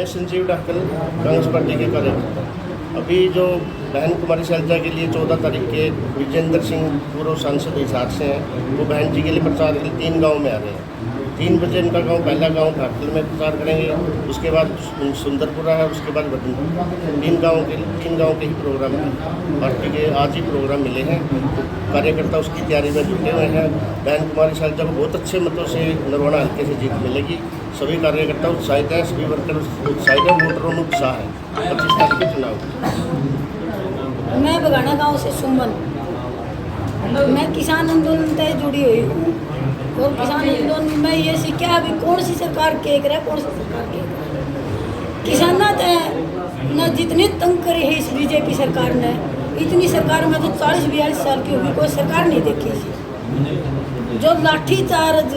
Sanjeev ढाकल Congress party के कार्यकर्ता। अभी जो बहन कुमारी शैलजा के लिए 14 तारीख के विजेंद्र सिंह पूर्व सांसद हिसार से हैं, वो बहन जी के लिए प्रचार के लिए 3 गांव में आ रहे हैं। 3 बजे इनका गांव, पहला गांव ढाकल में प्रचार करेंगे, उसके बाद सुंदरपुरा है, उसके बाद बदन। 3 गाँव के ही प्रोग्राम पार्टी के आज ही प्रोग्राम मिले हैं, तो कार्यकर्ता उसकी तैयारी में जुटे हुए हैं। बहन कुमारी शैलजा को बहुत अच्छे मतों से नरवाना हल्के से जीत मिलेगी। सभी कार्यकर्ता उत्साहित हैं, सभी वर्कर उत्साहित हैं, वोटरों में उत्साह है 25 तारीख के चुनाव। मैं बगाना गांव से सुमन, मैं किसान आंदोलन से जुड़ी हुई हूँ और किसान आंदोलन में ये सीखा अभी कौन सी सरकार के करे, कौन सी सरकार के करे। किसान न जितनी तंग करे है इस बीजेपी सरकार ने, इतनी सरकार में तो 40-42 साल की होगी कोई सरकार नहीं देखी थी। जो लाठी चार्ज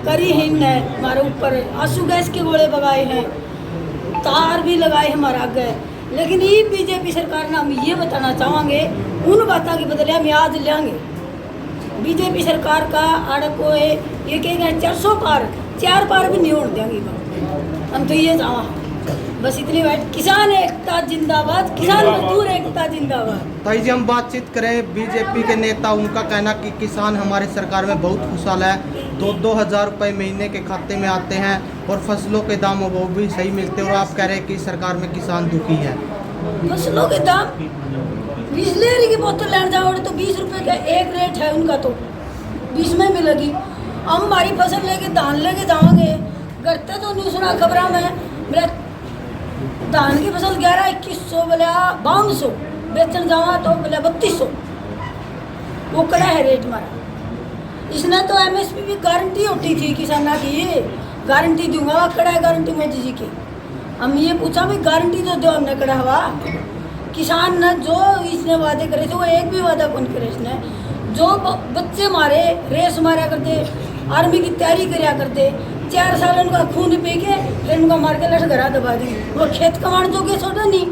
करी है इनने हमारे ऊपर, आंसू गैस के गोले बगाए हैं, तार भी लगाए हैं हमारा आगे। लेकिन ये बीजेपी सरकार ने हम ये बताना चाहेंगे, उन बातों के बदले हम याद लेंगे। बीजेपी सरकार का आड़को है ये कहेगा 400 पार 4 पार भी नहीं होने देंगे। हम तो ये चाहा बस इतनी बात। किसान एकता जिंदाबाद, किसान मजदूर एकता जिंदाबाद। ताई जी हम बातचीत करें बीजेपी के नेता, उनका कहना कि किसान हमारी सरकार में बहुत खुशहाल है, 2-2 हज़ार रुपये महीने के खाते में आते हैं और फसलों के दाम वो भी सही मिलते हैं। और आप कह रहे हैं कि सरकार में किसान दुखी है। फसलों के दाम बिस्लेरी की बोतल लेने जाओ तो 20 रुपये का एक रेट है उनका, तो 20 में मिलेगी। हम हमारी फसल लेके धान लेके जाओगे, करते तो नहीं सुना खबरों में मेरा धान की फसल 11-2100 बोले 5200 बेचने जावा तो बोले 3200, वो कड़ा है रेट हमारा। इसने तो MSP भी गारंटी होती थी किसाना की, ये गारंटी दूंगा, कड़ा है गारंटी मोदी जी की। हम ये पूछा भी गारंटी तो दो, हमने कड़ा हुआ किसान ने जो इसने वादे करे थे वो एक भी वादा कौन करे इसने। जो बच्चे मारे रेस मारा करते, आर्मी की तैयारी कराया करते, 4 साल उनका खून पी के फिर उनका मार के लठ घरा दबा दी, वो खेत कमाण जो के सोचा नहीं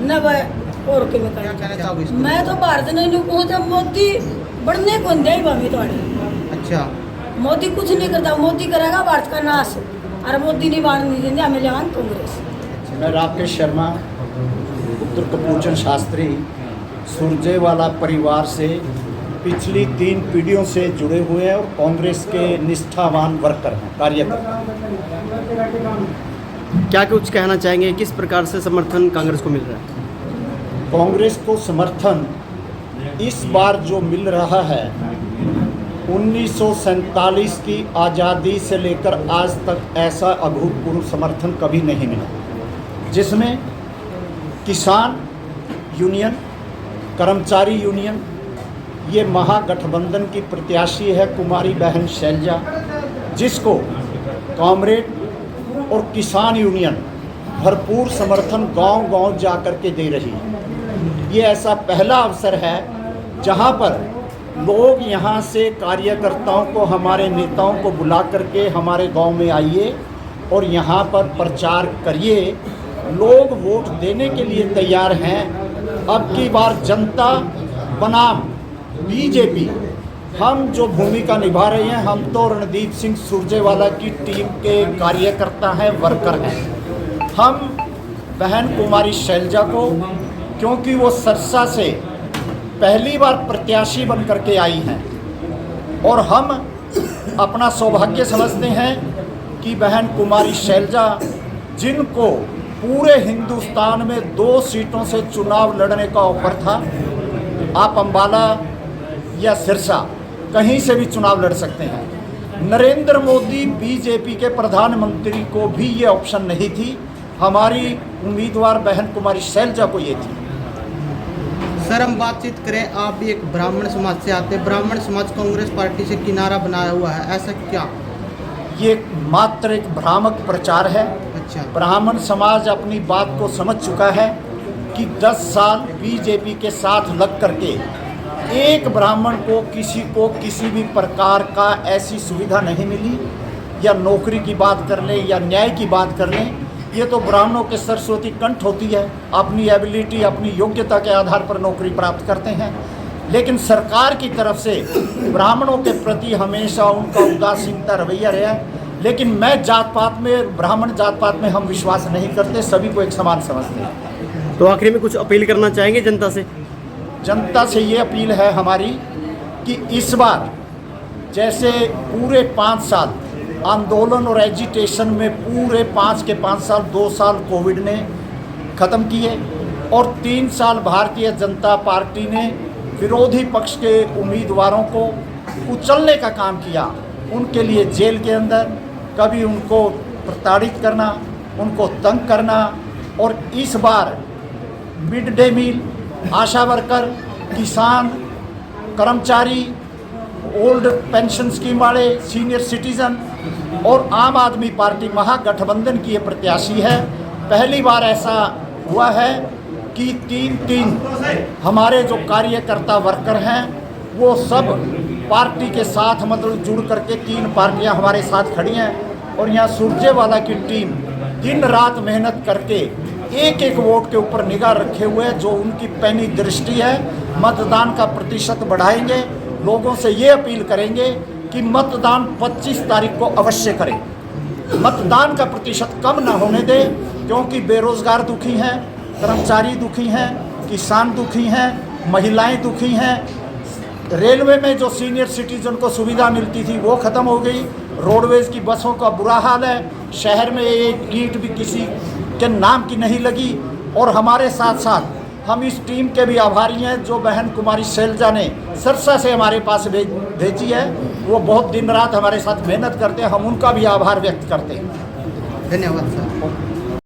न वह और के में। मैं तो भारत नहीं कहूँ जब मोदी बढ़ने को दे भाभी थोड़ी। अच्छा, मोदी कुछ नहीं करता, मोदी करेगा भारत का नाश, और मोदी नहीं बांटने देंगे हमें लेवान कांग्रेस। मैं राकेश शर्मा, उत्तर कपूरचंद शास्त्री, सुरजेवाला परिवार से पिछली 3 पीढ़ियों से जुड़े हुए हैं और कांग्रेस के निष्ठावान वर्कर हैं, कार्यकर्ता। क्या कुछ कहना चाहेंगे, किस प्रकार से समर्थन कांग्रेस को मिल रहा है? कांग्रेस को समर्थन इस बार जो मिल रहा है 1947 की आज़ादी से लेकर आज तक ऐसा अभूतपूर्व समर्थन कभी नहीं मिला, जिसमें किसान यूनियन, कर्मचारी यूनियन, ये महागठबंधन की प्रत्याशी है कुमारी बहन शैलजा, जिसको कॉमरेड और किसान यूनियन भरपूर समर्थन गांव-गांव जा कर के दे रही है। ये ऐसा पहला अवसर है जहां पर लोग यहाँ से कार्यकर्ताओं को, हमारे नेताओं को बुला करके हमारे गांव में आइए और यहाँ पर प्रचार करिए। लोग वोट देने के लिए तैयार हैं। अब की बार जनता बनाम बीजेपी हम जो भूमिका निभा रहे हैं, हम तो रणदीप सिंह सुरजेवाला की टीम के कार्यकर्ता हैं, वर्कर हैं। हम बहन कुमारी शैलजा को, क्योंकि वो सरसा से पहली बार प्रत्याशी बन करके आई हैं और हम अपना सौभाग्य समझते हैं कि बहन कुमारी शैलजा, जिनको पूरे हिंदुस्तान में 2 सीटों से चुनाव लड़ने का ऑफर था, आप अंबाला या सिरसा कहीं से भी चुनाव लड़ सकते हैं। नरेंद्र मोदी बीजेपी के प्रधानमंत्री को भी ये ऑप्शन नहीं थी, हमारी उम्मीदवार बहन कुमारी शैलजा को ये थी। सर हम बातचीत करें, आप भी एक ब्राह्मण समाज से आते हैं, ब्राह्मण समाज कांग्रेस पार्टी से किनारा बनाया हुआ है, ऐसा क्या? ये मात्र एक भ्रामक प्रचार है। अच्छा, ब्राह्मण समाज अपनी बात को समझ चुका है कि 10 साल बीजेपी के साथ लग करके एक ब्राह्मण को किसी भी प्रकार का ऐसी सुविधा नहीं मिली, या नौकरी की बात कर लें या न्याय की बात कर लें, ये तो ब्राह्मणों के सरस्वती कंठ होती है, अपनी एबिलिटी, अपनी योग्यता के आधार पर नौकरी प्राप्त करते हैं। लेकिन सरकार की तरफ से ब्राह्मणों के प्रति हमेशा उनका उदासीनता रवैया रहा है। लेकिन मैं जात पात में, ब्राह्मण जात पात में हम विश्वास नहीं करते, सभी को एक समान समझते हैं। तो आखिरी में कुछ अपील करना चाहेंगे जनता से? जनता से ये अपील है हमारी कि इस बार जैसे पूरे 5 साल आंदोलन और एजिटेशन में, पूरे 5 के 5 साल, 2 साल कोविड ने ख़त्म किए और 3 साल भारतीय जनता पार्टी ने विरोधी पक्ष के उम्मीदवारों को कुचलने का काम किया, उनके लिए जेल के अंदर कभी उनको प्रताड़ित करना, उनको तंग करना, और इस बार मिड डे मील, आशा वर्कर, किसान, कर्मचारी, ओल्ड पेंशन स्कीम वाले, सीनियर सिटीज़न और आम आदमी पार्टी महागठबंधन की ये प्रत्याशी है। पहली बार ऐसा हुआ है कि 3 हमारे जो कार्यकर्ता वर्कर हैं वो सब पार्टी के साथ मतलब जुड़ करके 3 पार्टियां हमारे साथ खड़ी हैं, और यहाँ सुरजेवाला की टीम दिन रात मेहनत करके एक एक वोट के ऊपर निगाह रखे हुए हैं। जो उनकी पैनी दृष्टि है, मतदान का प्रतिशत बढ़ाएंगे। लोगों से ये अपील करेंगे कि मतदान 25 तारीख को अवश्य करें, मतदान का प्रतिशत कम ना होने दें, क्योंकि बेरोजगार दुखी हैं, कर्मचारी दुखी हैं, किसान दुखी हैं, महिलाएं दुखी हैं। रेलवे में जो सीनियर सिटीजन को सुविधा मिलती थी वो ख़त्म हो गई, रोडवेज़ की बसों का बुरा हाल है, शहर में एक ईंट भी किसी के नाम की नहीं लगी। और हमारे साथ साथ हम इस टीम के भी आभारी हैं जो बहन कुमारी शैलजा ने सिरसा से हमारे पास भेजी है, वो बहुत दिन रात हमारे साथ मेहनत करते हैं, हम उनका भी आभार व्यक्त करते हैं। धन्यवाद सर।